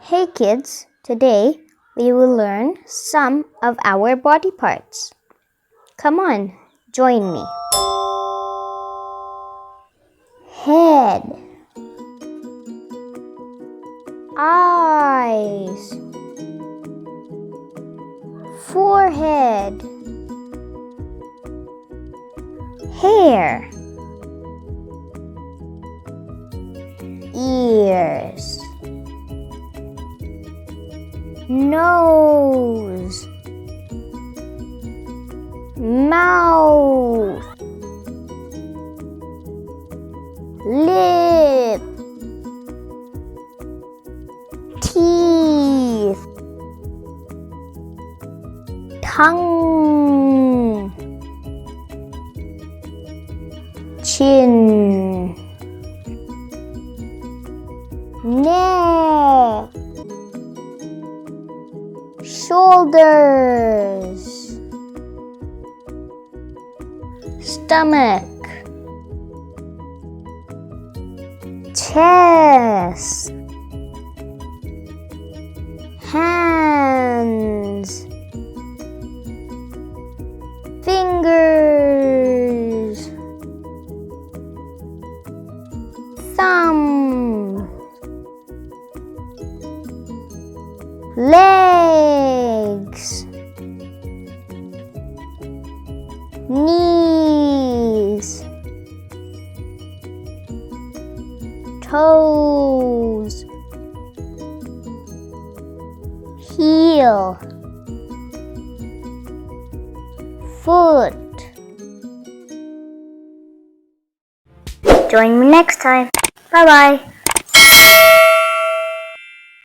Hey kids, today we will learn some of our body parts. Come on, join me. Head, eyes, forehead, hair, ears, nose, mouth, lip, teeth, tongue, chin, neck, shoulders, stomach, chest, hands, fingers, thumb, legs, knees, toes, heel, foot. Join me next time. Bye-bye.